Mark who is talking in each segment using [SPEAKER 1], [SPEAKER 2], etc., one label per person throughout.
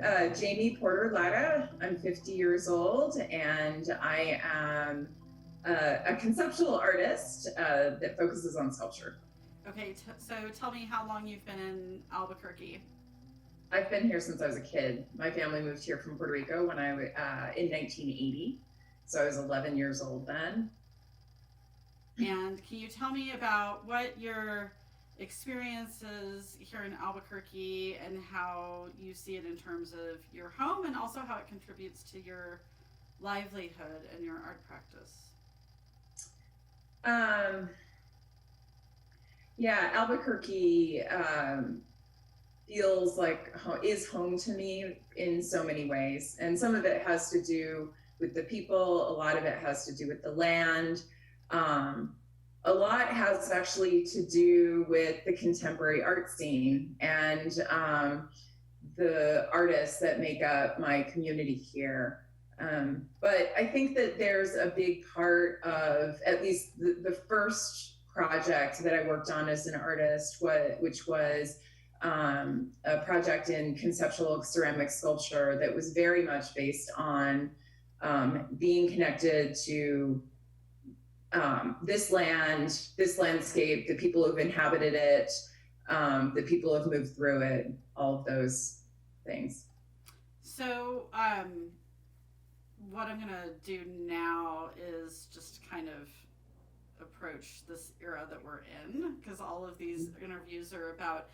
[SPEAKER 1] JAMI Porter LARA. I'm 50 years old, and I am a conceptual artist that focuses on sculpture.
[SPEAKER 2] Okay, so tell me how long you've been in Albuquerque.
[SPEAKER 1] I've been here since I was a kid. My family moved here from Puerto Rico when in 1980, so I was 11 years old then.
[SPEAKER 2] And can you tell me about what your experiences here in Albuquerque and how you see it in terms of your home and also how it contributes to your livelihood and your art practice?
[SPEAKER 1] Um, yeah, Albuquerque feels like is home to me in so many ways, and some of it has to do with the people. A lot of it has to do with the land. Um, a lot has actually to do with the contemporary art scene and the artists that make up my community here. But I think that there's a big part of at least the first project that I worked on as an artist, which was a project in conceptual ceramic sculpture that was very much based on being connected to this land, this landscape, the people who've inhabited it, the people who've moved through it, all of those things.
[SPEAKER 2] So, what I'm going to do now is just kind of approach this era that we're in because all of these interviews are about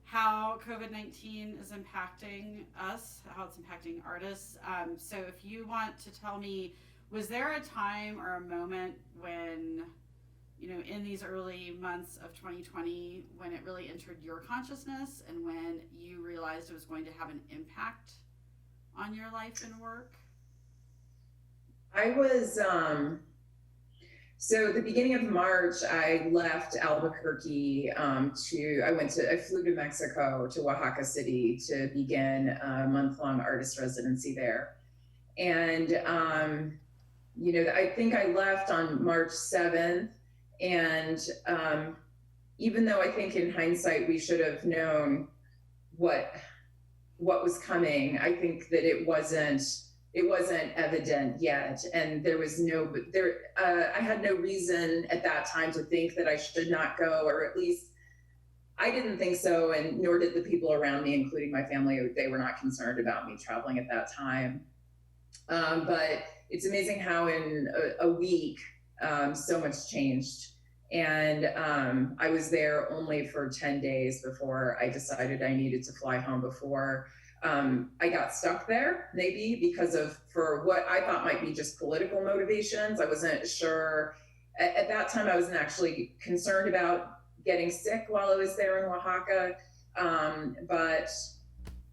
[SPEAKER 2] how COVID-19 is impacting us, how it's impacting artists. So if you want to tell me, was there a time or a moment when, in these early months of 2020, when it really entered your consciousness and when you realized it was going to have an impact on your life and work?
[SPEAKER 1] I was so the beginning of March, I left Albuquerque I flew to Mexico, to Oaxaca City to begin a month-long artist residency there. And, I think I left on March 7th. And even though I think in hindsight, we should have known what was coming, I think that it wasn't evident yet, and I had no reason at that time to think that I should not go, or at least I didn't think so, and nor did the people around me, including my family. They were not concerned about me traveling at that time. But it's amazing how in a week so much changed. And I was there only for 10 days before I decided I needed to fly home before I got stuck there, maybe for what I thought might be just political motivations. I wasn't sure. At that time, I wasn't actually concerned about getting sick while I was there in Oaxaca. But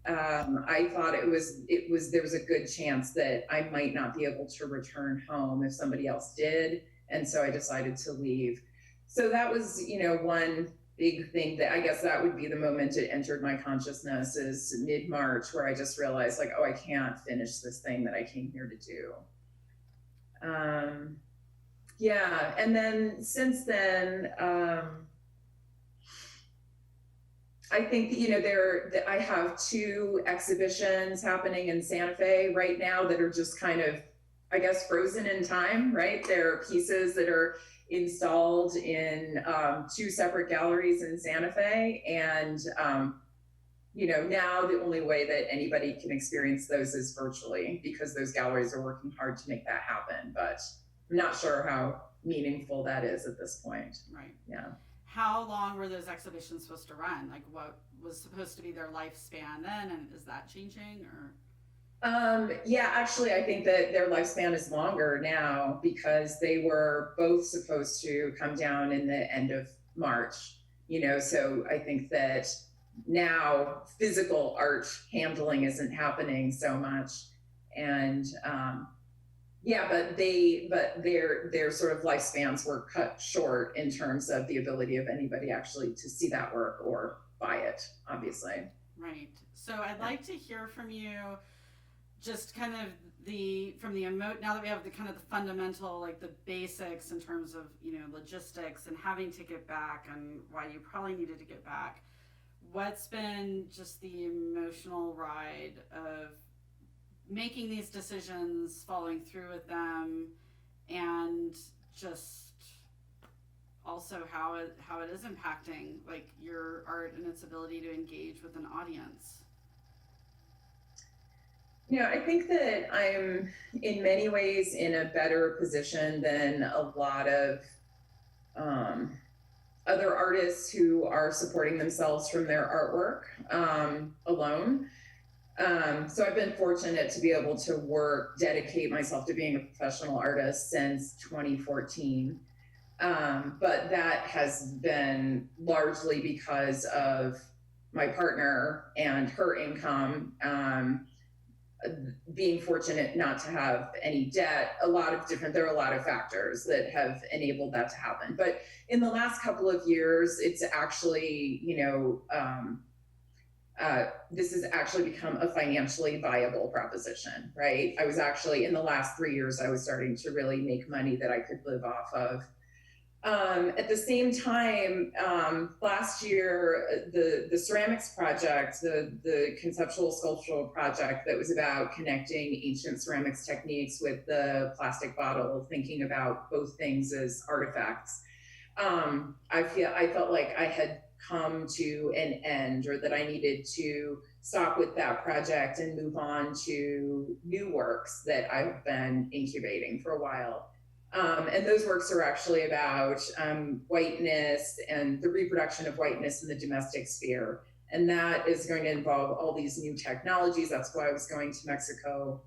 [SPEAKER 1] I thought there was a good chance that I might not be able to return home if somebody else did. And so I decided to leave. So that was, one big thing that I guess that would be the moment it entered my consciousness is mid-March, where I just realized like, oh, I can't finish this thing that I came here to do. Yeah. And then since then, I think, I have 2 exhibitions happening in Santa Fe right now that are just kind of, I guess, frozen in time, right? There are pieces that are installed in 2 separate galleries in Santa Fe. And, now the only way that anybody can experience those is virtually, because those galleries are working hard to make that happen. But I'm not sure how meaningful that is at this point.
[SPEAKER 2] Right.
[SPEAKER 1] Yeah.
[SPEAKER 2] How long were those exhibitions supposed to run? Like what was supposed to be their lifespan then? And is that changing or?
[SPEAKER 1] Yeah, actually, I think that their lifespan is longer now because they were both supposed to come down in the end of March, so I think that now physical art handling isn't happening so much. And yeah, but their sort of lifespans were cut short in terms of the ability of anybody actually to see that work or buy it, obviously.
[SPEAKER 2] Right. So I'd like to hear from you just kind of now that we have the kind of the fundamental, like the basics in terms of, logistics and having to get back and why you probably needed to get back. what's been just the emotional ride of making these decisions, following through with them, and just also how it is impacting like your art and its ability to engage with an audience?
[SPEAKER 1] I think that I'm in many ways in a better position than a lot of other artists who are supporting themselves from their artwork alone. So I've been fortunate to be able to dedicate myself to being a professional artist since 2014. But that has been largely because of my partner and her income, being fortunate not to have any debt. There are a lot of factors that have enabled that to happen. But in the last couple of years, it's actually, this has actually become a financially viable proposition, right? I was actually, in the last 3 years, I was starting to really make money that I could live off of. At the same time, last year, the ceramics project, the conceptual sculptural project that was about connecting ancient ceramics techniques with the plastic bottle, thinking about both things as artifacts. I felt like I had come to an end, or that I needed to stop with that project and move on to new works that I've been incubating for a while. And those works are actually about whiteness and the reproduction of whiteness in the domestic sphere. And that is going to involve all these new technologies. That's why I was going to Mexico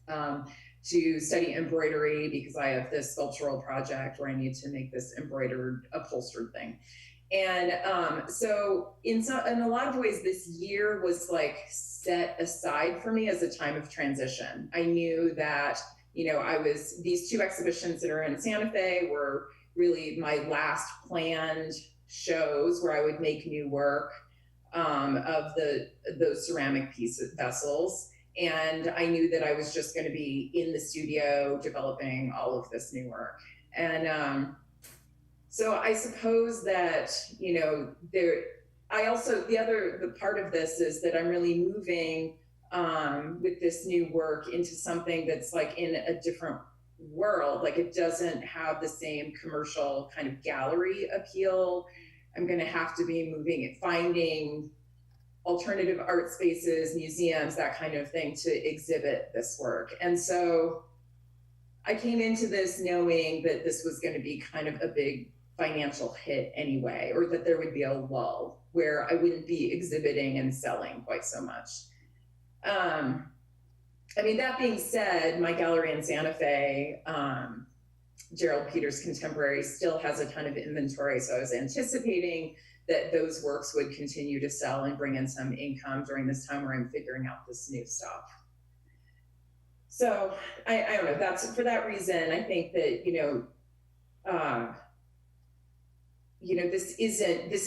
[SPEAKER 1] to study embroidery, because I have this sculptural project where I need to make this embroidered upholstered thing. And so in a lot of ways, this year was like set aside for me as a time of transition. I knew that these two exhibitions that are in Santa Fe were really my last planned shows where I would make new work of those ceramic vessels. And I knew that I was just going to be in the studio developing all of this new work. And so I suppose that, the part of this is that I'm really moving with this new work into something that's like in a different world. Like, it doesn't have the same commercial kind of gallery appeal. I'm going to have to be finding alternative art spaces, museums, that kind of thing to exhibit this work. And so I came into this knowing that this was going to be kind of a big financial hit anyway, or that there would be a lull where I wouldn't be exhibiting and selling quite so much. That being said, my gallery in Santa Fe, Gerald Peters Contemporary, still has a ton of inventory. So I was anticipating that those works would continue to sell and bring in some income during this time where I'm figuring out this new stuff. So I don't know, that's for that reason, I think that, this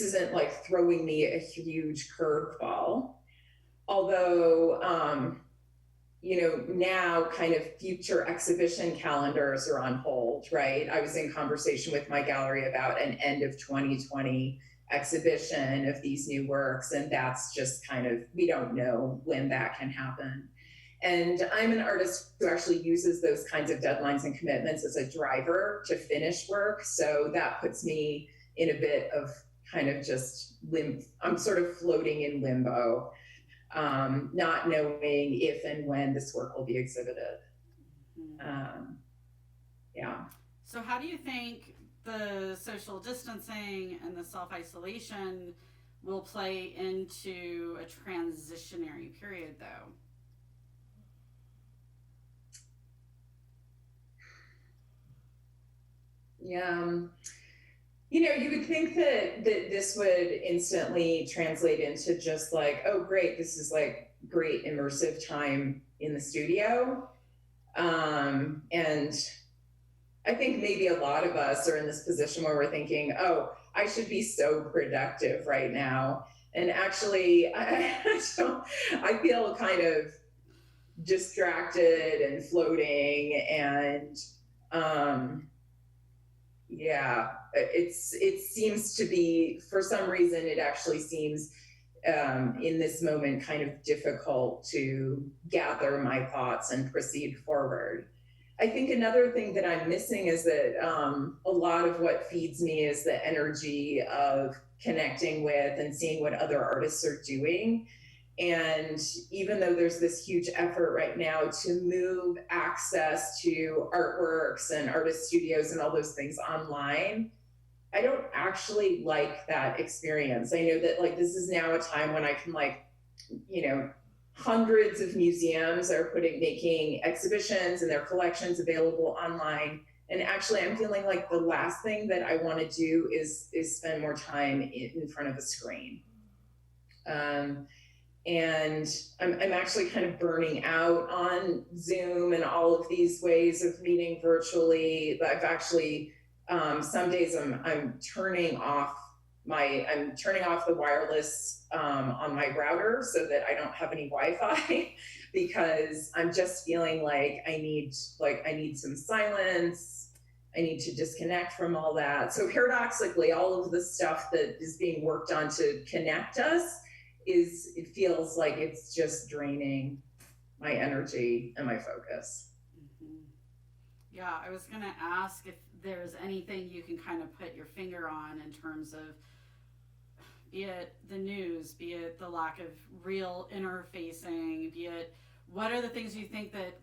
[SPEAKER 1] isn't like throwing me a huge curveball. Although, now kind of future exhibition calendars are on hold, right? I was in conversation with my gallery about an end of 2020 exhibition of these new works, and that's just kind of, we don't know when that can happen. And I'm an artist who actually uses those kinds of deadlines and commitments as a driver to finish work. So that puts me in a bit of kind of just I'm sort of floating in limbo, not knowing if and when this work will be exhibited. Yeah.
[SPEAKER 2] So how do you think the social distancing and the self-isolation will play into a transitionary period, though?
[SPEAKER 1] Yeah. You would think that this would instantly translate into just like, oh, great, this is like great immersive time in the studio. And I think maybe a lot of us are in this position where we're thinking, oh, I should be so productive right now. And actually, I feel kind of distracted and floating, and yeah, it seems to be, for some reason, it actually seems in this moment kind of difficult to gather my thoughts and proceed forward. I think another thing that I'm missing is that a lot of what feeds me is the energy of connecting with and seeing what other artists are doing. And even though there's this huge effort right now to move access to artworks and artist studios and all those things online, I don't actually like that experience. I know that like this is now a time when I can like, you know, hundreds of museums are making exhibitions and their collections available online. And actually I'm feeling like the last thing that I want to do is spend more time in front of a screen. And I'm actually kind of burning out on Zoom and all of these ways of meeting virtually. I've actually, some days I'm turning off the wireless on my router so that I don't have any Wi-Fi because I'm just feeling like I need some silence. I need to disconnect from all that. So paradoxically, all of the stuff that is being worked on to connect us it feels like it's just draining my energy and my focus.
[SPEAKER 2] Mm-hmm. Yeah, I was gonna ask if there's anything you can kind of put your finger on in terms of, be it the news, be it the lack of real interfacing, be it what are the things you think that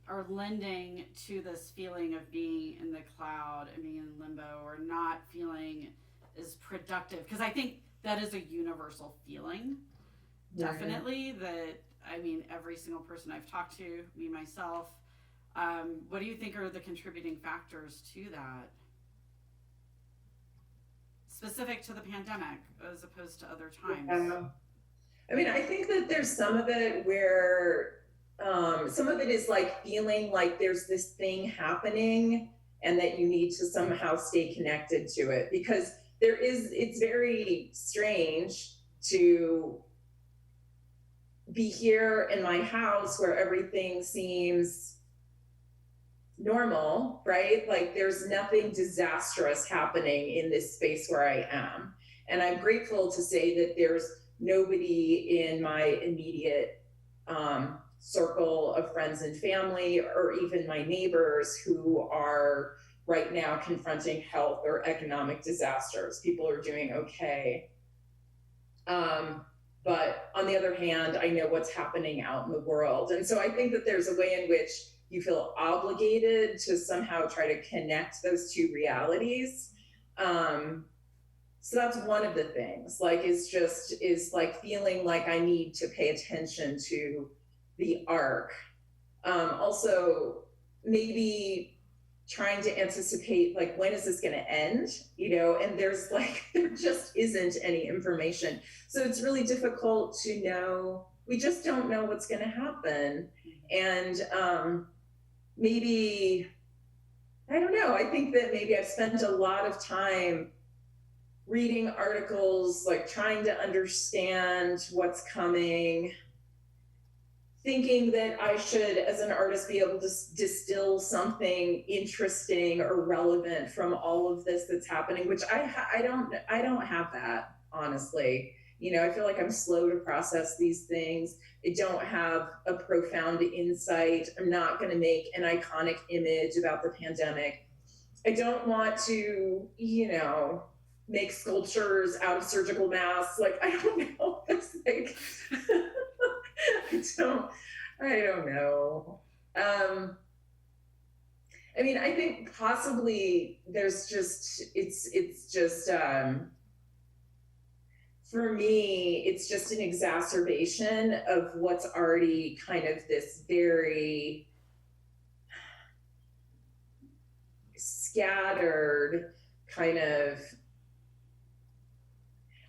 [SPEAKER 2] are lending to this feeling of being in the cloud and being in limbo or not feeling as productive? Because I think that is a universal feeling, definitely, that, I mean, every single person I've talked to, me, myself, what do you think are the contributing factors to that? Specific to the pandemic as opposed to other times.
[SPEAKER 1] I mean, I think that there's some of it where, some of it is like feeling like there's this thing happening and that you need to somehow stay connected to it because it's very strange to be here in my house where everything seems normal, right? Like there's nothing disastrous happening in this space where I am. And I'm grateful to say that there's nobody in my immediate circle of friends and family or even my neighbors who are right now confronting health or economic disasters. People are doing okay. But on the other hand, I know what's happening out in the world. And so I think that there's a way in which you feel obligated to somehow try to connect those two realities. So that's one of the things, like, is like feeling like I need to pay attention to the arc. Also, maybe trying to anticipate like when is this going to end, you know, and there just isn't any information, so it's really difficult to know. We just don't know what's going to happen. And maybe, I don't know, I think that maybe I've spent a lot of time reading articles, like trying to understand what's coming, thinking that I should, as an artist, be able to distill something interesting or relevant from all of this that's happening, which I don't have that, honestly. You know, I feel like I'm slow to process these things. I don't have a profound insight. I'm not going to make an iconic image about the pandemic. I don't want to, you know, make sculptures out of surgical masks. Like, I don't know. It's like, I don't know. I mean, I think possibly there's just, it's just, for me, it's just an exacerbation of what's already kind of this very scattered kind of,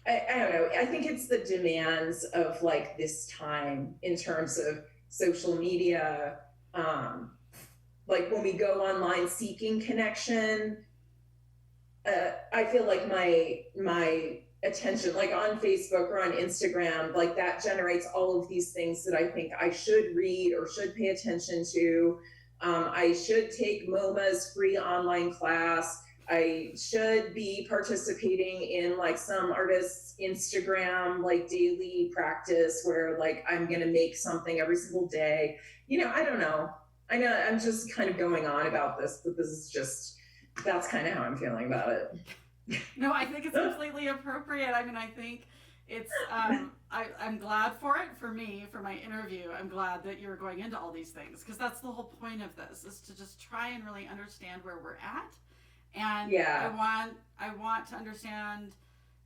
[SPEAKER 1] I don't know. I think it's the demands of like this time in terms of social media. Like when we go online seeking connection, I feel like my attention, like on Facebook or on Instagram, like that generates all of these things that I think I should read or should pay attention to. I should take MoMA's free online class. I should be participating in like some artist's Instagram like daily practice where like I'm gonna make something every single day. I don't know. I know I'm just kind of going on about this, but this is just, that's kind of how I'm feeling about it.
[SPEAKER 2] No, I think it's completely appropriate. I mean, I think it's, I'm glad for it. For me, for my interview, I'm glad that you're going into all these things, because that's the whole point of this, is to just try and really understand where we're at. And
[SPEAKER 1] Yeah.
[SPEAKER 2] I want to understand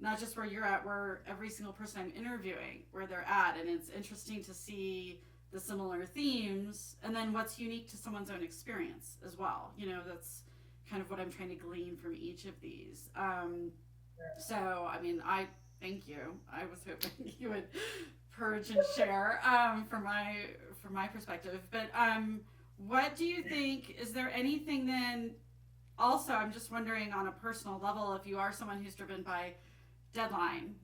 [SPEAKER 2] not just where you're at, where every single person I'm interviewing, where they're at. And it's interesting to see the similar themes and then what's unique to someone's own experience as well. That's kind of what I'm trying to glean from each of these. So, I mean, I thank you. I was hoping you would purge and share from my perspective. But what do you think? Is there anything then? Also, I'm just wondering on a personal level, if you are someone who's driven by deadline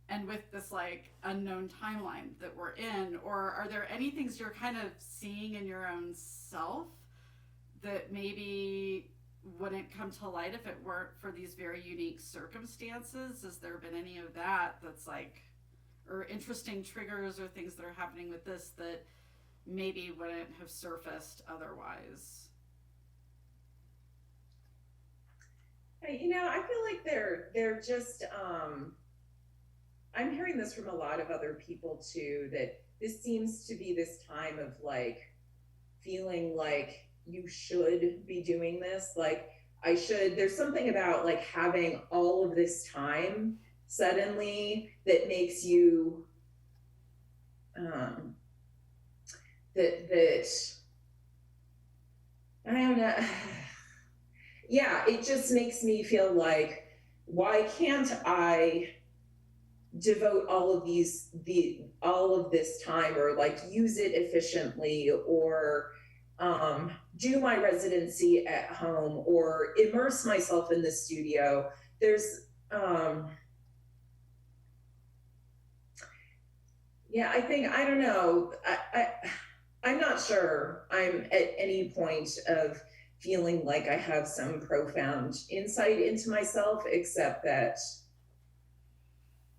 [SPEAKER 2] and with this like unknown timeline that we're in, or are there any things you're kind of seeing in your own self that maybe wouldn't come to light if it weren't for these very unique circumstances? Has there been any of that that's like, or interesting triggers or things that are happening with this that maybe wouldn't have surfaced otherwise?
[SPEAKER 1] I feel like they're just I'm hearing this from a lot of other people too, that this seems to be this time of like feeling like you should be doing this. Like there's something about like having all of this time suddenly that makes you that I don't know. Yeah, it just makes me feel like, why can't I devote all of this time, or like use it efficiently, or do my residency at home, or immerse myself in the studio? There's yeah, I don't know. I'm not sure I'm at any point of feeling like I have some profound insight into myself, except that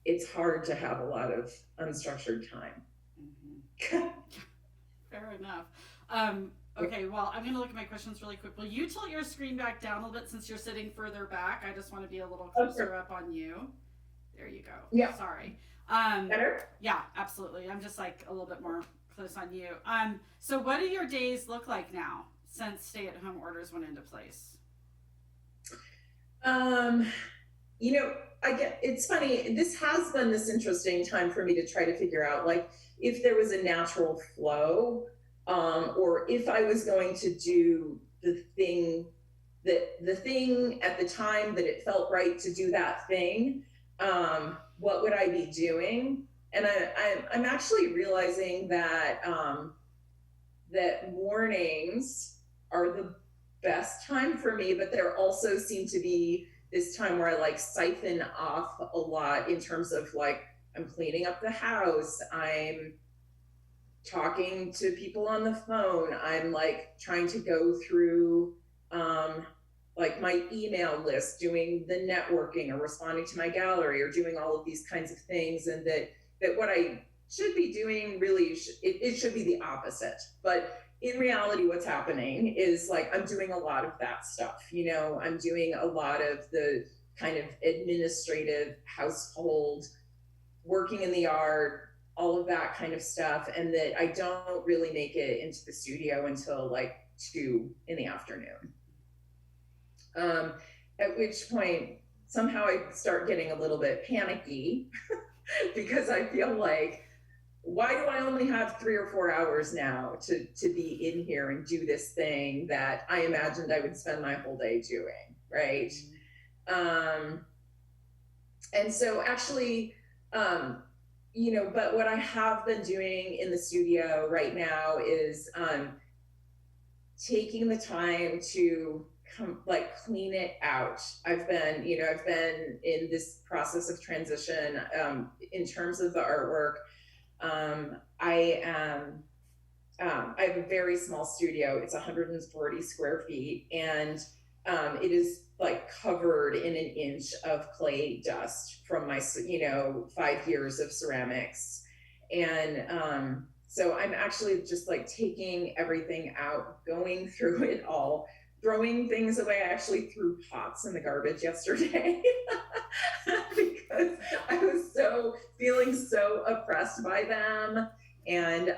[SPEAKER 1] it's hard to have a lot of unstructured time.
[SPEAKER 2] Mm-hmm. Fair enough. Okay, well, I'm going to look at my questions really quick. Will you tilt your screen back down a little bit since you're sitting further back? I just want to be a little closer up on you. There you go.
[SPEAKER 1] Yeah.
[SPEAKER 2] Sorry.
[SPEAKER 1] Better?
[SPEAKER 2] Yeah, absolutely. I'm just like a little bit more close on you. So what do your days look like now since stay-at-home orders went into place?
[SPEAKER 1] It's funny. This has been this interesting time for me to try to figure out, like, if there was a natural flow, or if I was going to do the thing at the time that it felt right to do that thing. What would I be doing? And I'm actually realizing that that mornings are the best time for me, but there also seem to be this time where I like siphon off a lot in terms of like, I'm cleaning up the house, I'm talking to people on the phone, I'm like trying to go through like my email list, doing the networking or responding to my gallery or doing all of these kinds of things. And that what I should be doing really, it should be the opposite. But in reality, what's happening is like, I'm doing a lot of that stuff. I'm doing a lot of the kind of administrative household, working in the art, all of that kind of stuff. And that I don't really make it into the studio until like 2 in the afternoon. At which point somehow I start getting a little bit panicky because I feel like, why do I only have 3 or 4 hours now to be in here and do this thing that I imagined I would spend my whole day doing, right? And so actually, but what I have been doing in the studio right now is taking the time to clean it out. I've been in this process of transition in terms of the artwork. I have a very small studio. It's 140 square feet, and it is like covered in an inch of clay dust from my, 5 years of ceramics. And so I'm actually just like taking everything out, going through it all, throwing things away. I actually threw pots in the garbage yesterday because I was feeling so oppressed by them. And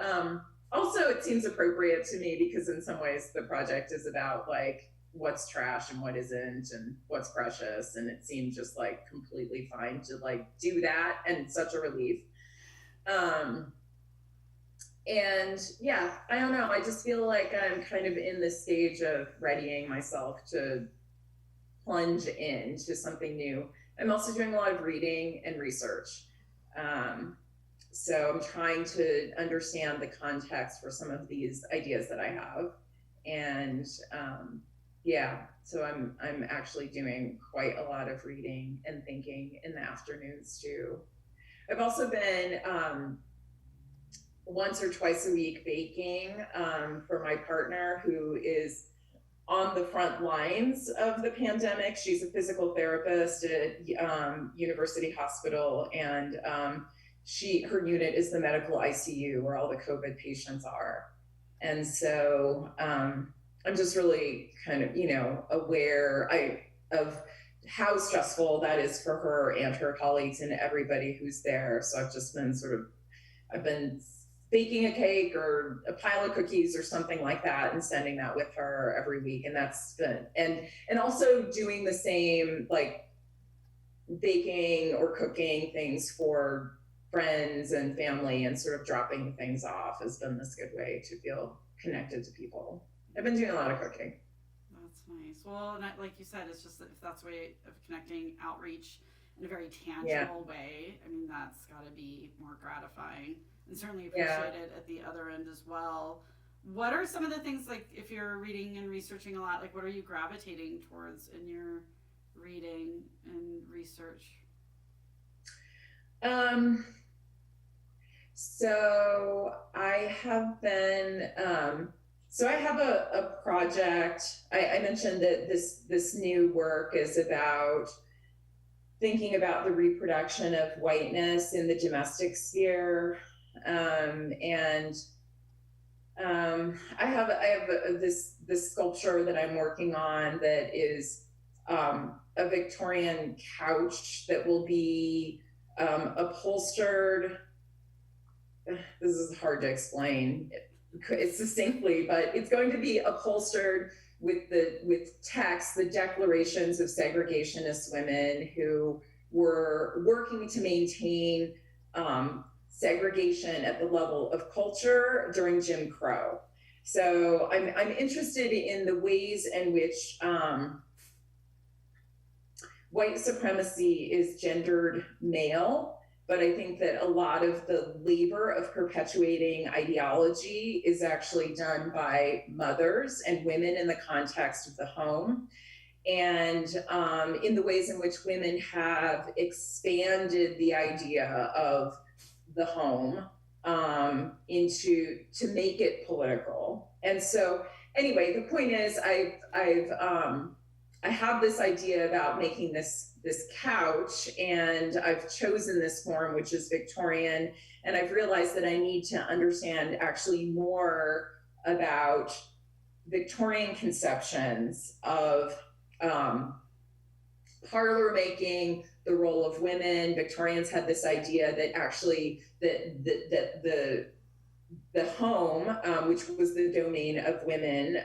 [SPEAKER 1] also it seems appropriate to me because in some ways the project is about like what's trash and what isn't and what's precious. And it seemed just like completely fine to like do that, and such a relief. And yeah, I don't know. I just feel like I'm kind of in the stage of readying myself to plunge into something new. I'm also doing a lot of reading and research. So I'm trying to understand the context for some of these ideas that I have. And yeah, so I'm actually doing quite a lot of reading and thinking in the afternoons too. I've also been once or twice a week baking for my partner, who is on the front lines of the pandemic. She's a physical therapist at University Hospital, and her unit is the medical ICU where all the COVID patients are. And so I'm just really kind of, aware of how stressful that is for her and her colleagues and everybody who's there. So I've been baking a cake or a pile of cookies or something like that and sending that with her every week. And that's been, and also doing the same, like baking or cooking things for friends and family and sort of dropping things off has been this good way to feel connected to people. I've been doing a lot of cooking.
[SPEAKER 2] That's nice. Well, and like you said, it's just that if that's a way of connecting, outreach in a very tangible way, I mean, that's got to be more gratifying. And certainly appreciate it at the other end as well. What are some of the things, like if you're reading and researching a lot, like what are you gravitating towards in your reading and research?
[SPEAKER 1] So I have been, so I have a project. I mentioned that this new work is about thinking about the reproduction of whiteness in the domestic sphere. I have this sculpture that I'm working on that is a Victorian couch that will be upholstered. This is hard to explain it succinctly, but it's going to be upholstered with text, the declarations of segregationist women who were working to maintain segregation at the level of culture during Jim Crow. So I'm interested in the ways in which white supremacy is gendered male, but I think that a lot of the labor of perpetuating ideology is actually done by mothers and women in the context of the home. And in the ways in which women have expanded the idea of the home to make it political. And so anyway, the point is I have this idea about making this couch, and I've chosen this form, which is Victorian, and I've realized that I need to understand actually more about Victorian conceptions of parlor making, the role of women. Victorians had this idea that actually that the home, which was the domain of women,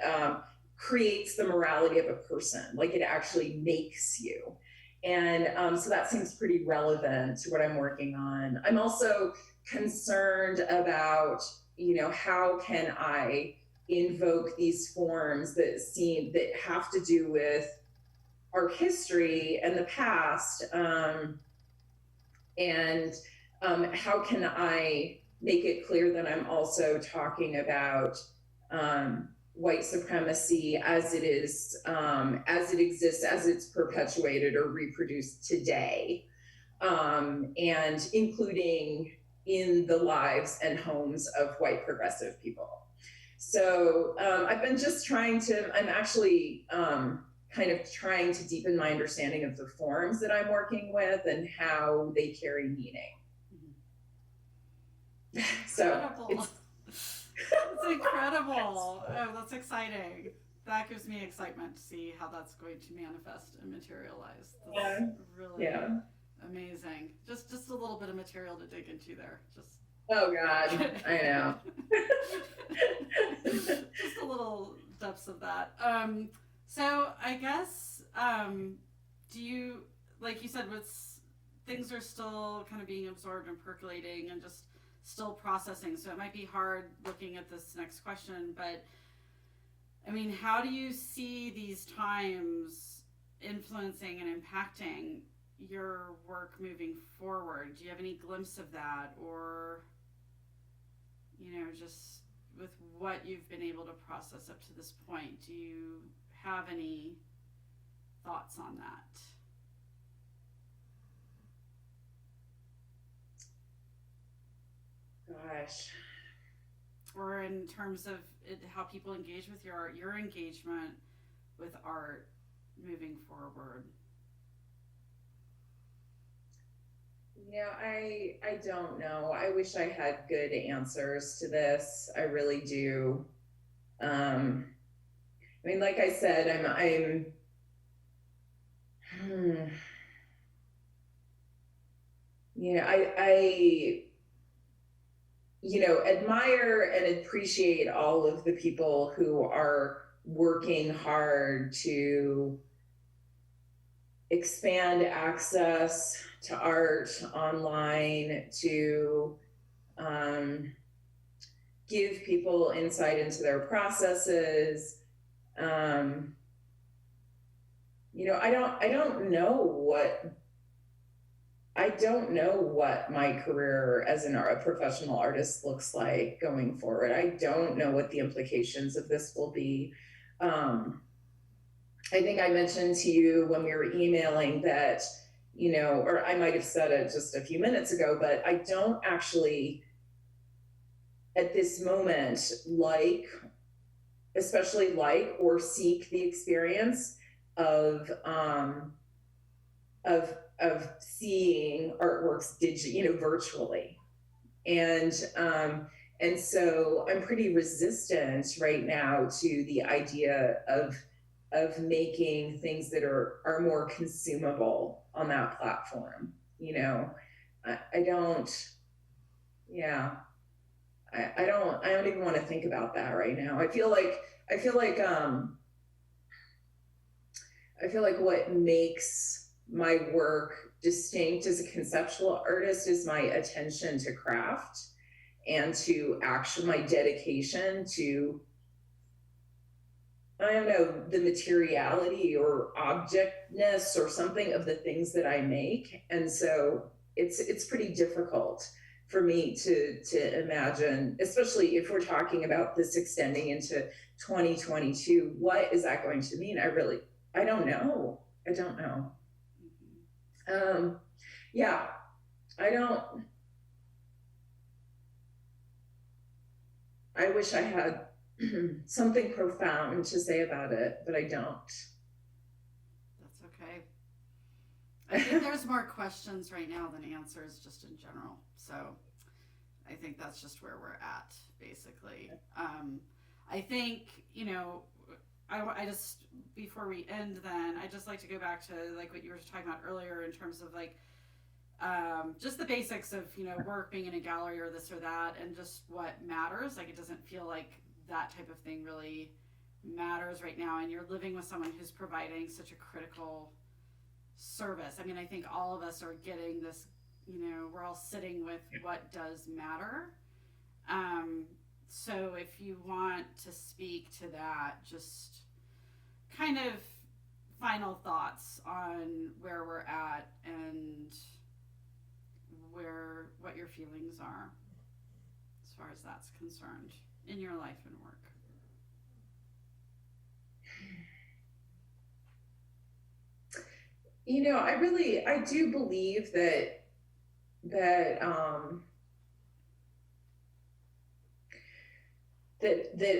[SPEAKER 1] creates the morality of a person, like it actually makes you. And so that seems pretty relevant to what I'm working on. I'm also concerned about, how can I invoke these forms that have to do with our history and the past, and how can I make it clear that I'm also talking about white supremacy as it is, as it exists, as it's perpetuated or reproduced today, and including in the lives and homes of white progressive people. So I've been just trying to, I'm actually kind of trying to deepen my understanding of the forms that I'm working with and how they carry meaning. So
[SPEAKER 2] it's incredible. Oh, that's exciting. That gives me excitement to see how that's going to manifest and materialize. That's really amazing. Just a little bit of material to dig into there. Just
[SPEAKER 1] oh God, I know.
[SPEAKER 2] Just a little depths of that. So I guess, do you, like you said, things are still kind of being absorbed and percolating and just still processing. So it might be hard looking at this next question, but I mean, how do you see these times influencing and impacting your work moving forward? Do you have any glimpse of that, or, just with what you've been able to process up to this point, do you have any thoughts on that?
[SPEAKER 1] Gosh.
[SPEAKER 2] Or in terms of how people engage with your art, your engagement with art moving forward.
[SPEAKER 1] I don't know. I wish I had good answers to this. I really do. I mean, like I said, I'm I admire and appreciate all of the people who are working hard to expand access to art online, to give people insight into their processes. I don't know what my career as a professional artist looks like going forward. I don't know what the implications of this will be. I think I mentioned to you when we were emailing that, or I might have said it just a few minutes ago, but I don't actually at this moment especially or seek the experience of seeing artworks virtually. And so I'm pretty resistant right now to the idea of making things that are more consumable on that platform. I don't even want to think about that right now. I feel like what makes my work distinct as a conceptual artist is my attention to craft and to my dedication to, I don't know, the materiality or objectness or something of the things that I make. And so it's pretty difficult for me to imagine, especially if we're talking about this extending into 2022, what is that going to mean? I don't know. I wish I had something profound to say about it, but I don't.
[SPEAKER 2] That's okay. I think there's more questions right now than answers just in general. So I think that's just where we're at, basically. I think, I just, before we end then, I'd just like to go back to like what you were talking about earlier in terms of like, just the basics of, work being in a gallery or this or that, and just what matters. Like, it doesn't feel like that type of thing really matters right now. And you're living with someone who's providing such a critical service. I mean, I think all of us are getting this, we're all sitting with what does matter. So if you want to speak to that, just kind of final thoughts on where we're at and what your feelings are as far as that's concerned in your life and work.
[SPEAKER 1] I do believe that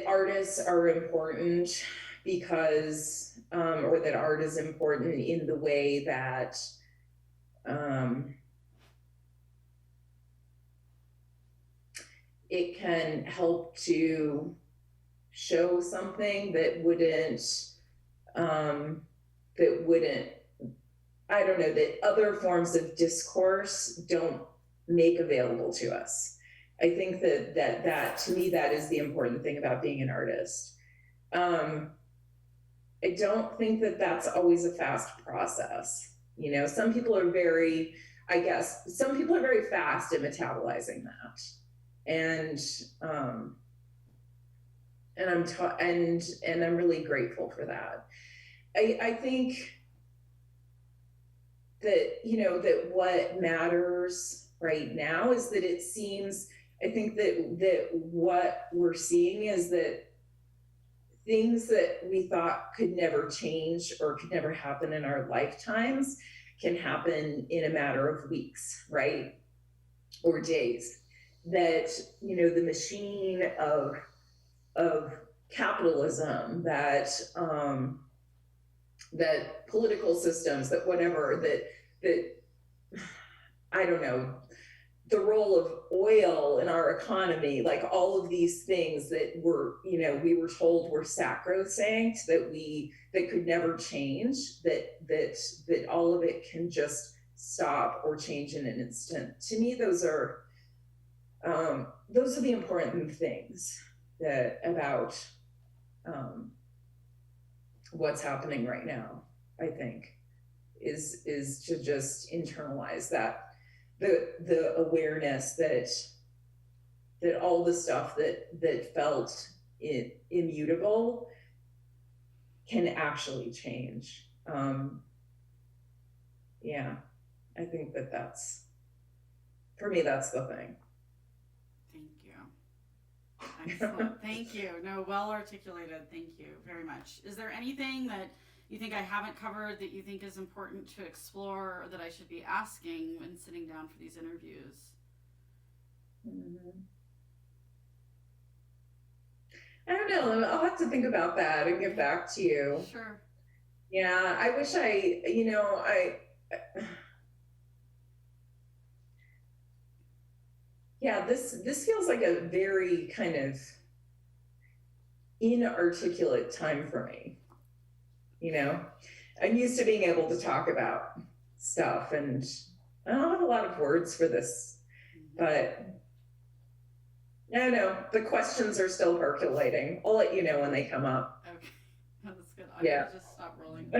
[SPEAKER 1] artists are important because, or that art is important in the way that, it can help to show something that wouldn't, I don't know, that other forms of discourse don't make available to us. I think that to me, that is the important thing about being an artist. I don't think that that's always a fast process. You know, some people are very fast at metabolizing that. And I'm really grateful for that. I think that, you know, that what matters right now is that it seems, I think that what we're seeing is that things that we thought could never change or could never happen in our lifetimes can happen in a matter of weeks, right? Or days. That, you know, the machine of capitalism, that that political systems, that whatever, that I don't know, the role of oil in our economy, like all of these things that were, you know, we were told were sacrosanct, that could never change, that all of it can just stop or change in an instant. To me, those are the important things that about what's happening right now, I think, is to just internalize that the awareness that all the stuff that felt immutable can actually change. Yeah, I think that's, for me, that's the thing.
[SPEAKER 2] Excellent. Thank you. No, well articulated. Thank you very much. Is there anything that you think I haven't covered that you think is important to explore, or that I should be asking when sitting down for these interviews?
[SPEAKER 1] I don't know. I'll have to think about that and get back to you.
[SPEAKER 2] Sure.
[SPEAKER 1] Yeah, I wish yeah, this feels like a very kind of inarticulate time for me. You know, I'm used to being able to talk about stuff, and I don't have a lot of words for this, but no, the questions are still percolating. I'll let you know when they come up.
[SPEAKER 2] Okay, that's good.
[SPEAKER 1] Yeah.
[SPEAKER 2] I'll just stop rolling.